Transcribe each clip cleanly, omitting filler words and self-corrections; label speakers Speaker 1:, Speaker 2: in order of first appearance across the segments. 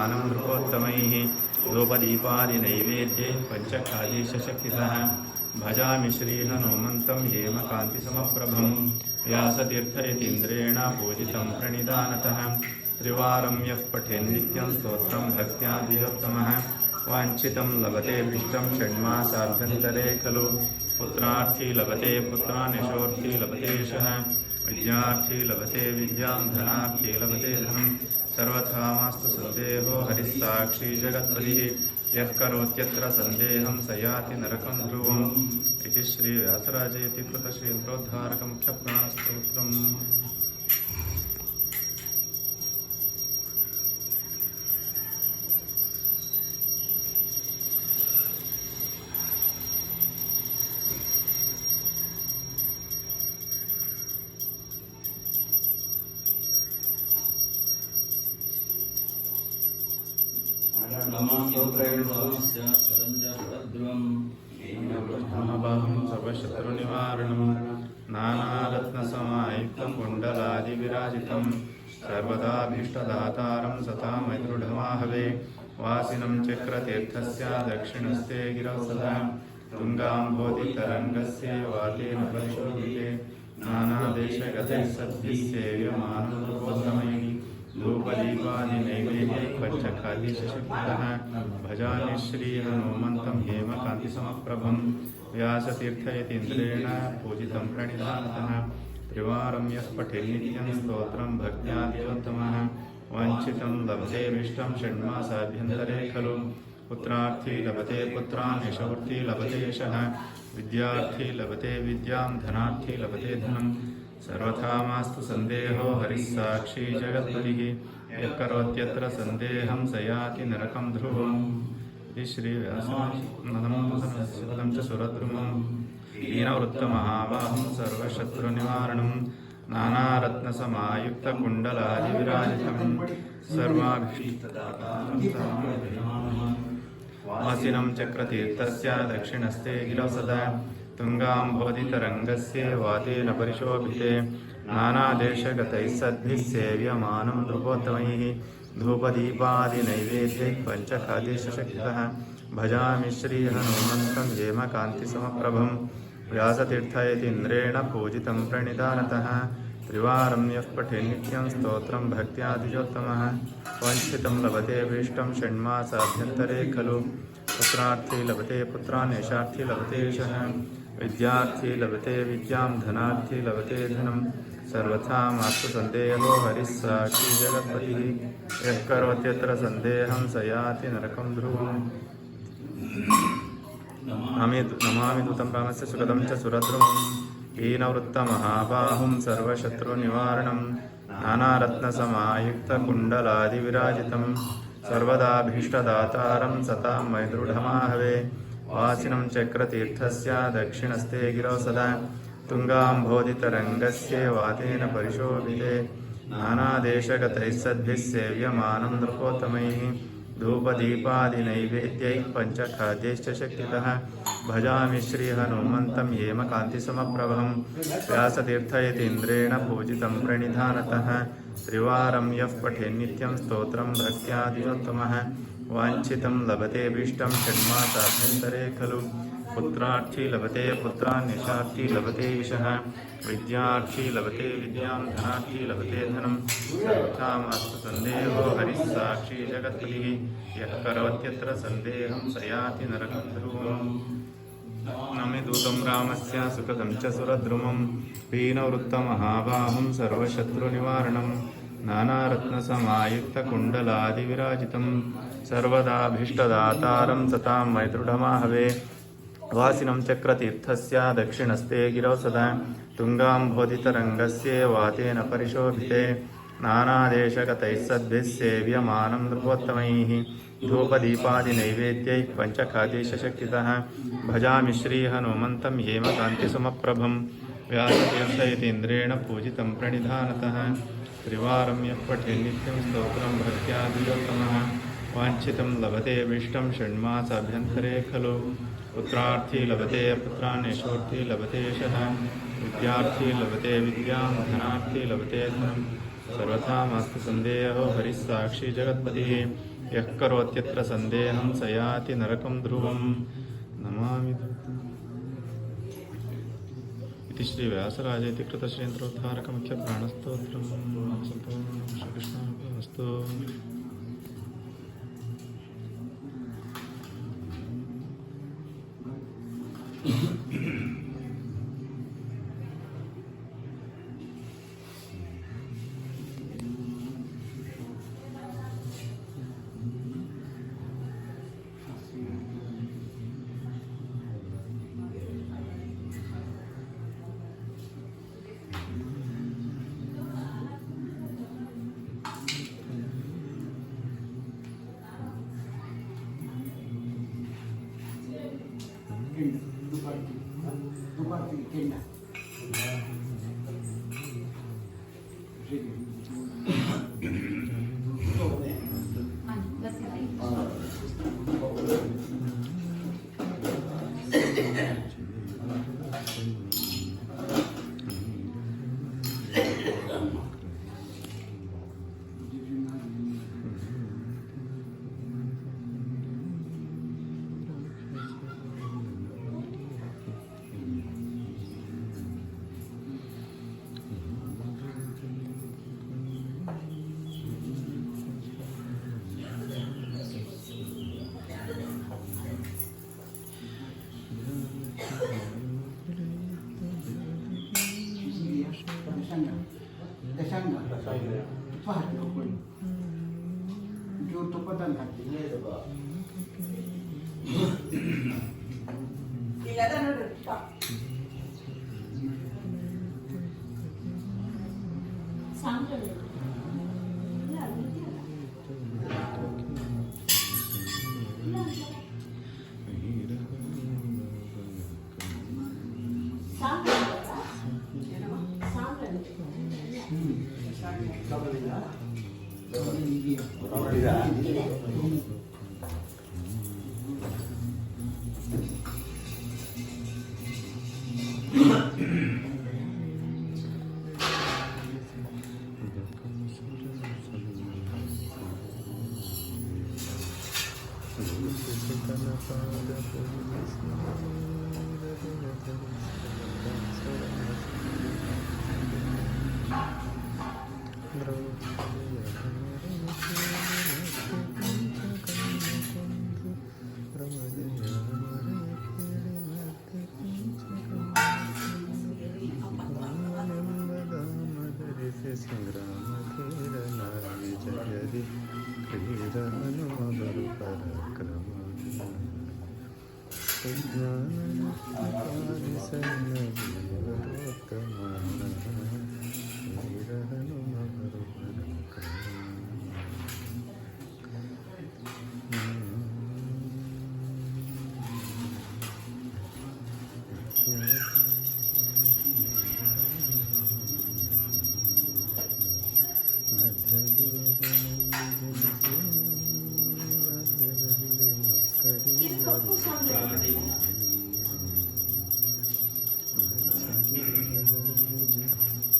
Speaker 1: मानं नृपोत्तमैः धूपदीपादिनैवेद्ये पञ्चखादेशशक्तितः भजामि श्रीहनुमन्तं हेमकान्तिसमप्रभं व्यासतीर्थयतीन्द्रेण पूजितं प्रणिधानतः त्रिवारं यः पठेन्नित्यं स्तोत्रं भक्त्या द्विजोत्तमः वाञ्छितं लभतेऽभीष्टं षण्मासाभ्यन्तरे खलु पुत्रार्थी लभते पुत्रान् यशोर्थी लभते यशः विद्यार्थी लभते विद्यां धनार्थी लभते धनं सर्वथा मास्तु सन्देहो हरिस्साक्षी जगत्पतिः यः करोत्यत्र सन्देहं स याति नरकं ध्रुवम् इति श्रीव्यासराजेति कृतश्रीरुद्रोद्धारकमुख्यप्राणस्तोत्रम्। महाबाहुं सर्वशत्रुनिवारणं नानारत्नसमायुक्तं कुण्डलादिविराजितं सर्वदाभीष्टदातारं सतां मैदृढमाहवे वासिनं चक्रतीर्थस्य दक्षिणस्ते गिरौ सदा तुङ्गाम्भोधितरङ्गस्य वातेन परिशोभिते नानादेशगतैः सद्भिः सेव्यमानं नृपोत्तमैः धूपदीपादिनैवेद्ये पञ्चखादेशशक्तितः भजामि श्रीहनुमन्तं हेमकान्तिसमप्रभं व्यासतीर्थयतीन्द्रेण पूजितं प्रणिधानतः त्रिवारं यः पठेन्नित्यं स्तोत्रं भक्त्या द्विजोत्तमः वाञ्छितं लभतेऽभीष्टं षण्मासाभ्यन्तरे खलु पुत्रार्थी लभते पुत्रान् यशोर्थी लभते यशः विद्यार्थी लभते विद्यां धनार्थी लभते धनं सर्वथा मास्तु सन्देहो हरिस्साक्षी जगत्पतिः यः करोत्यत्र सन्देहं स याति नरकं ध्रुवम्। श्रीव्यासं च सुरद्रुमं दीनवृत्तमहाबाहुं सर्वशत्रुनिवारणं नानारत्नसमायुक्तकुण्डलादिविराजितं वासिनं चक्रतीर्थस्य दक्षिणस्ते गिरौ सदा तुङ्गाम्भोधितरङ्गस्य वातेन परिशोभिते नानादेशगतैः सद्भिः सेव्यमानं नृपोत्तमैः धूपदीपादिनैवेद्यैः पञ्चखादेशशक्तितः भजामि श्रीहनुमन्तं हेमकान्तिसमप्रभं व्यासतीर्थयतीन्द्रेण पूजितं प्रणिधानतः त्रिवारं यः पठेन्नित्यं स्तोत्रं भक्त्या द्विजोत्तमः वाञ्छितं लभतेऽभीष्टं षण्मासाभ्यन्तरे खलु पुत्रार्थी लभते पुत्रान् यशार्थी लभते यशः विद्यार्थी लभते विद्यां धनार्थी लभते धनं सर्वथा मास्तु सन्देहो हरिस्साक्षी जगत्पतिः यः करोत्यत्र सन्देहं स याति नरकं ध्रुवम्। नमामि दूतं रामस्य सुखदं च सुरद्रुमं हीनवृत्तमहाबाहुं सर्वशत्रुनिवारणं नानारत्नसमायुक्तकुण्डलादिविराजितं सर्वदाभीष्टदातारं सतां मैदृढमाहवे वासिनं चक्रतीर्थस्य दक्षिणस्ते गिरौ सदा तुङ्गाम्भोधितरङ्गस्य वातेन परिशोभिते नानादेशगतैः सद्भिः सेव्यमानं नृपोत्तमैः धूपदीपादिनैवेद्यैः पञ्चखाद्यैश्च शक्तितः भजामि श्रीहनुमन्तं हेमकान्तिसमप्रभं व्यासतीर्थयतीन्द्रेण पूजितं प्रणिधानतः त्रिवारं यः पठेन्नित्यं स्तोत्रं भक्त्या द्विजोत्तमः वाञ्छितं लभतेऽभीष्टं षण्मासाभ्यन्तरे खलु पुत्रार्थी लभते पुत्रान् यशार्थी लभते यशः विद्यार्थी लभते विद्यां धनार्थी लभते धनं सर्वथा मास्तु सन्देहो हरिस्साक्षी जगत्पतिः यः करोत्यत्र सन्देहं स याति नरकं ध्रुवम्। नमे दूतं रामस्य सुखदं च सुरद्रुमं पीनवृत्तमहाबाहुं सर्वशत्रुनिवारणं नानारत्नसमायुक्तकुण्डलादिविराजितं सर्वदाभीष्टदातारं सतां मैदृढमाहवे वासिनं चक्रतीर्थस्य दक्षिणस्ते गिरौ सदा तुङ्गाम्भोधितरङ्गस्य वातेन परिशोभिते नानादेशगतैः सद्भिः सेव्यमानं नृपोत्तमैः धूपदीपादिनैवेद्यैः पञ्चखादेशशक्तितः भजामि श्रीहनुमन्तं हेमकान्तिसमप्रभं व्यासतीर्थयतीन्द्रेण पूजितं प्रणिधानतः त्रिवारं यः पठेन्नित्यं स्तोत्रं भक्त्या द्विजोत्तमः वाञ्छितं लभतेऽभीष्टं षण्मासाभ्यन्तरे खलु पुत्रार्थी लभते पुत्रान् यशोर्थी लभते यशः विद्यार्थी लभते विद्यां धनार्थी लभते धनं सर्वथा मास्तु सन्देहो हरिस्साक्षी जगत्पतिः ಯಃ ಕರೋತ್ಯತ್ರ ಸಂದೇಹಂ ಸ ಯಾತಿ ನರಕಂ ಧ್ರುವಂ ನಮಾಮಿ ಇತಿ ಶ್ರೀ ವ್ಯಾಸರಾಜೇತಿ ಕೃತ ಶ್ರೀಯಂತ್ರೋದ್ಧಾರಕ ಮುಖ್ಯ ಪ್ರಾಣಸ್ತೋತ್ರಂ ಸಂಪೂರ್ಣಂ ಶ್ರೀಕೃಷ್ಣಾರ್ಪಣಮಸ್ತು.
Speaker 2: दुपारची केंडा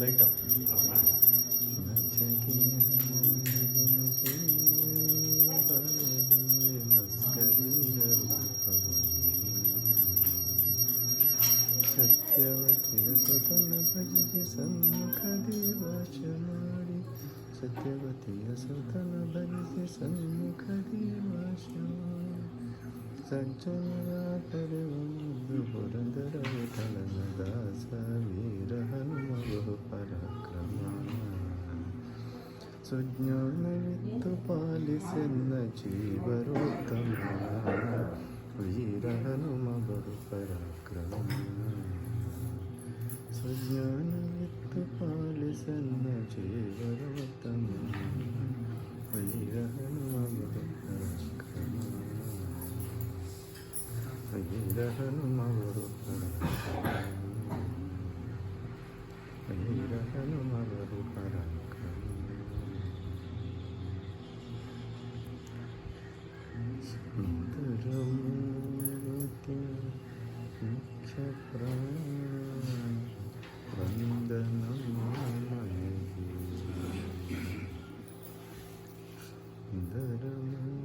Speaker 1: ಲೈಟ್ ಸತ್ಯವತಿಯ ಸತನ ಭಜಿಸಿ ಸನ್ಮುಖ ದೇವಾಶ ಮಾಡಿ ಸತ್ಯವತಿಯ ಸತನ ಭಜಿಸಿ ಸನ್ಮುಖ ದೇವಾಶ ಸಜ್ಜನರ ಪರವೊಂದು ಪುರಂದರ ವಿಠಲನ ದಾಸ ವೀರ ಹನುಮ ಬಹು ಪರಾಕ್ರಮ ಸುಜ್ಞಾನವಿತ್ತು ಪಾಲಿಸೆನ್ನ ಜೀವರೋತ್ತಮ ವೀರ ಹನುಮ ಬಹು ಪರಾಕ್ರಮ ಸುಜ್ಞಾನವಿತ್ತು ಪಾಲಿಸೆನ್ನ ಜೀವರೋತ್ತಮ ವೀರ ಹನುಮ ಬಹು ಪರಾಕ್ರಮ ವೀರ ಹನುಮ ಬಹು ಪರಾಕ್ರಮ ವೀರ ಹನುಮ ಬಹು ಪರಾಕ್ರಮ ಸುಂದರಮೂರ್ತಿ ಮುಖ್ಯ ಪ್ರಾಣ ವಂದನ ಮಾಮನಿಗೆ ಸುಂದರಮೂರ್ತಿ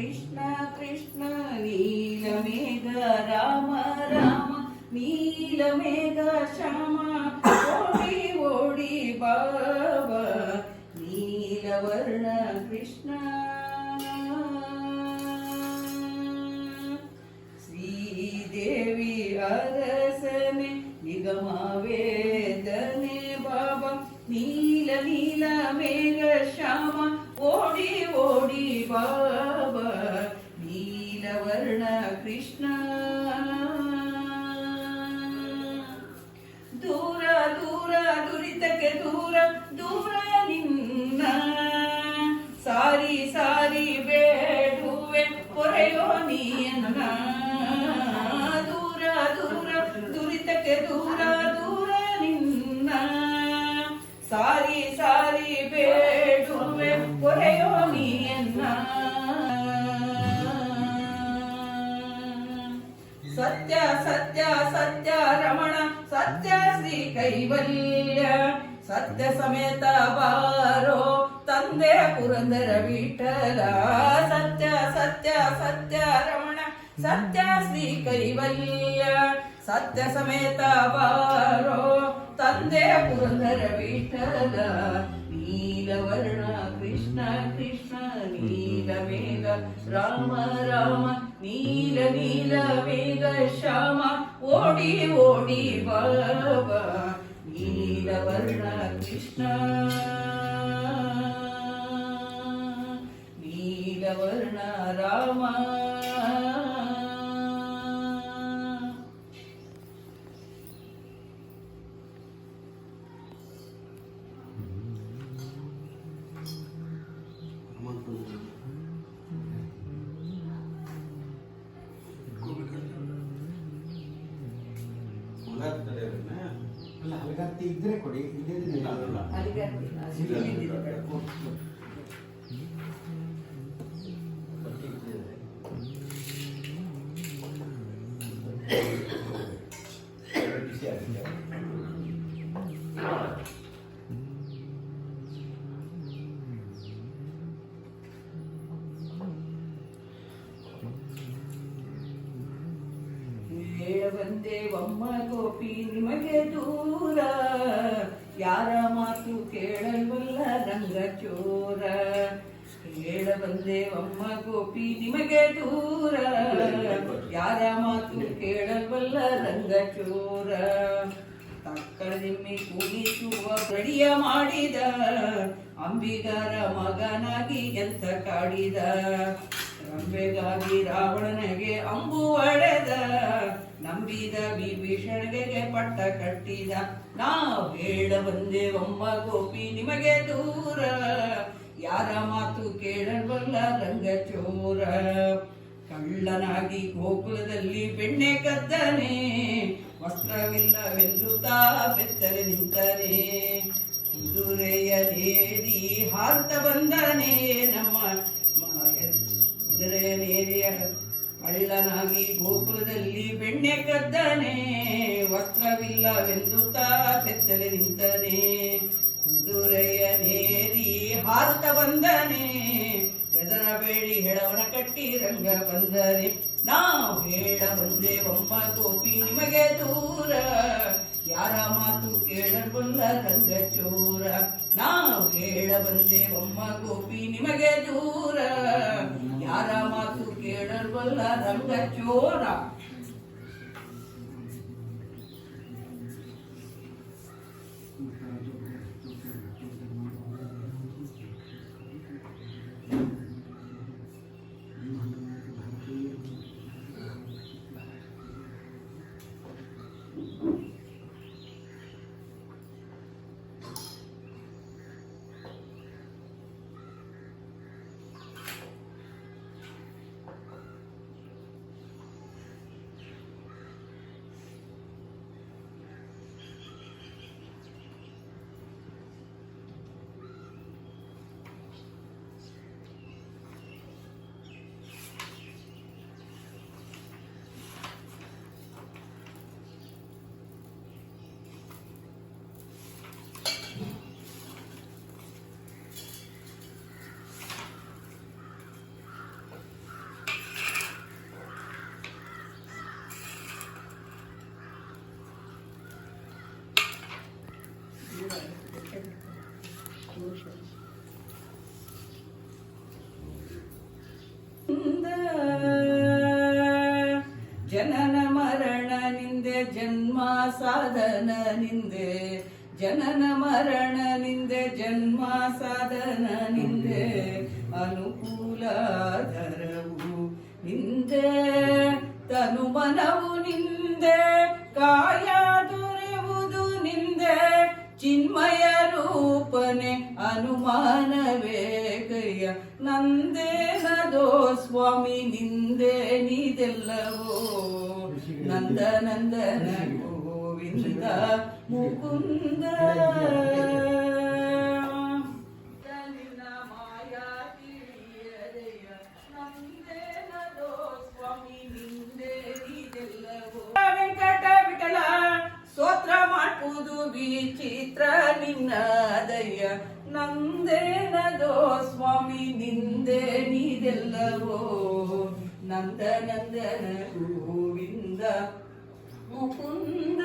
Speaker 2: ಕೃಷ್ಣ ಕೃಷ್ಣ ನೀಲಮೇಘ ರಾಮ ರಾಮ ನೀಲಮೇಘ ಶ್ಯಾಮ ಓಡಿ ಓಡಿ ಬಾಬಾ ನೀಲವರ್ಣ ಕೃಷ್ಣ ಶ್ರೀದೇವಿ ಅರಸನೆ ನಿಗಮ ವೇದನೆ ಬಾಬಾ ನೀಲ ನೀಲ ಮೇಘ ಶ್ಯಾಮ ಓಡಿ ಓಡಿ ಬಾಬಾ ನೀಲವರ್ಣ ಕೃಷ್ಣ ದೂರ ದೂರ ದುರಿತಕ್ಕೆ ದೂರ ದೂರ ನಿನ್ನ ಸಾರಿ ಸಾರಿ ಬೇಡುವೆ ಹೊರೆಯೋ ನೀಯನ್ನ ದೂರ ದೂರ ದುರಿತಕ್ಕೆ ದೂರ ದೂರ ನಿನ್ನ ಸಾರಿ ಸಾರಿ ಬೇಡುವೆ ಹೊರೆಯೋ ನೀಯನ್ನ ಸತ್ಯ ಸತ್ಯ ಸತ್ಯ ರಮಣ ಸತ್ಯ ಶ್ರೀ ಕೈವಲ್ಯ ಸತ್ಯ ಸಮೇತ ಬಾರೋ ತಂದೆ ಪುರಂದರ ವಿಠಲ ಸತ್ಯ ಸತ್ಯ ಸತ್ಯ ರಮಣ ಸತ್ಯ ಶ್ರೀ ಕೈವಲ್ಯ ಸತ್ಯ ಸಮೇತ ಬಾರೋ ತಂದೆ ಪುರಂದರ ವಿಠಲ ನೀಲವರ್ಣ ಕೃಷ್ಣ ಕೃಷ್ಣ ನೀಲಮೇಘ ರಾಮ ರಾಮ ನೀಲ ನೀಲ ಮೇಘ ಶ್ಯಾಮ ಓಡಿ ಓಡಿ ಬಾಬಾ ನೀಲವರ್ಣ ಕೃಷ್ಣ ನೀಲವರ್ಣ ರಾಮ
Speaker 3: ಅಲ್ಲ ಅಲಗತ್ತಿ ಇದ್ರೆ ಕೊಡಿ
Speaker 2: ಬಂದೇವಮ್ಮ ಗೋಪಿ ನಿಮಗೆ ದೂರ ಯಾರ ಮಾತು ಕೇಳಲ್ವಲ್ಲ ರಂಗಚೋರ ಹೇಳ ಬಂದೇವಮ್ಮ ಗೋಪಿ ನಿಮಗೆ ದೂರ ಯಾರ ಮಾತು ಕೇಳಲ್ವಲ್ಲ ರಂಗಚೋರ ತಕ್ಕಳ ನಿಮ್ಮಿ ಕೂಗಿಸುವ ಗಡಿಯ ಮಾಡಿದ ಅಂಬಿಗರ ಮಗನಾಗಿ ಎಂತ ಕಾಡಿದ ರಂಬೆಗಾಗಿ ರಾವಣನಿಗೆ ಅಂಬು ಹೊಡೆದ ನಂಬಿದ ವಿಭೀಷಣಗೆ ಪಟ್ಟ ಕಟ್ಟಿದ ನಾವು ಹೇಳ ಬಂದೇವಮ್ಮ ಗೋಪಿ ನಿಮಗೆ ದೂರ ಯಾರ ಮಾತು ಕೇಳಲ್ವಲ್ಲ ರಂಗಚೋರ ಕಳ್ಳನಾಗಿ ಗೋಕುಲದಲ್ಲಿ ಬೆಣ್ಣೆ ಕದ್ದನೆ ವಸ್ತ್ರವಿಲ್ಲವೆಂದು ತಾ ಬೆತ್ತಲೆ ನಿಂತನೆ ಕುದುರೆಯಲೇರಿ ಹಾರ್ತ ಬಂದನೆ ನಮ್ಮ ಕುದುರೆಯಲೇರಿಯ ಕಳ್ಳನಾಗಿ ಗೋಕುಲದಲ್ಲಿ ಬೆಣ್ಣೆ ಕದ್ದನೆ ವಸ್ತ್ರವಿಲ್ಲವೆಂದು ತಾ ಬೆತ್ತಲೆ ನಿಂತನೆ ಕುದುರೆಯ ನೇರಿ ಹಾರುತ್ತ ಬಂದನೆ ಬೆದರಬೇಡಿ ಹೆಳವನ ಕಟ್ಟಿ ರಂಗ ಬಂದರೆ ನಾವು ಹೇಳ ಬಂದೇವಮ್ಮ ಗೋಪಿ ನಿಮಗೆ ದೂರ ಯಾರ ಮಾತು ಕೇಳಲ್ವಲ್ಲ ರಂಗಚೋರ ನಾವು ಹೇಳ ಬಂದೇವಮ್ಮ ಗೋಪಿ ನಿಮಗೆ ದೂರ ಯಾರ ಮಾತು ಕೇಳಲ್ವಲ್ಲ ರಂಗಚೋರ ಸಾಧನ ನಿಂದೆ ಜನನ ಮರಣ ನಿಂದೆ ಜನ್ಮ ಸಾಧನ ನಿಂದೆ ಅನುಕೂಲ ಧರವು ನಿಂದೆ ತನು ಮನವು ನಿಂದೆ ಕಾಯ ದೊರೆಯುವುದು ನಿಂದೆ ಚಿನ್ಮಯ ರೂಪನೆ ಅನುಮಾನವೇ ಕೈಯ ನಂದೇನದೋ ಸ್ವಾಮಿ ನಿಂದೆ ನೀದೆಲ್ಲವೋ ನಂದ ನಂದನ ಗೋವಿಂದ ಮುಕುಂದ ನಿನ್ನ ಮಾಯಾ ತಿಳಿಯದೆಯ ನಂದೇನದೋ ಸ್ವಾಮಿ ನಿಂದೆ ನೀದೆಲ್ಲವೋ ವೆಂಕಟ ವಿಠಲ ಸ್ತೋತ್ರ ಮಾಡುವುದು ವಿಚಿತ್ರ ನಿನ್ನ ದಯ್ಯ ನಂದೇನದೋ ಸ್ವಾಮಿ ನಿಂದೆ ನೀದೆಲ್ಲವೋ ನಂದ ನಂದನ ಗೋವಿಂದ ಮುಕುಂದ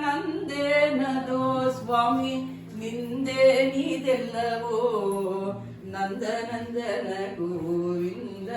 Speaker 2: ನಂದೇನದೋ ಸ್ವಾಮಿ ನಿಂದೆ ನೀದೆಲ್ಲವೋ ನಂದ ನಂದನ ಗೋವಿಂದ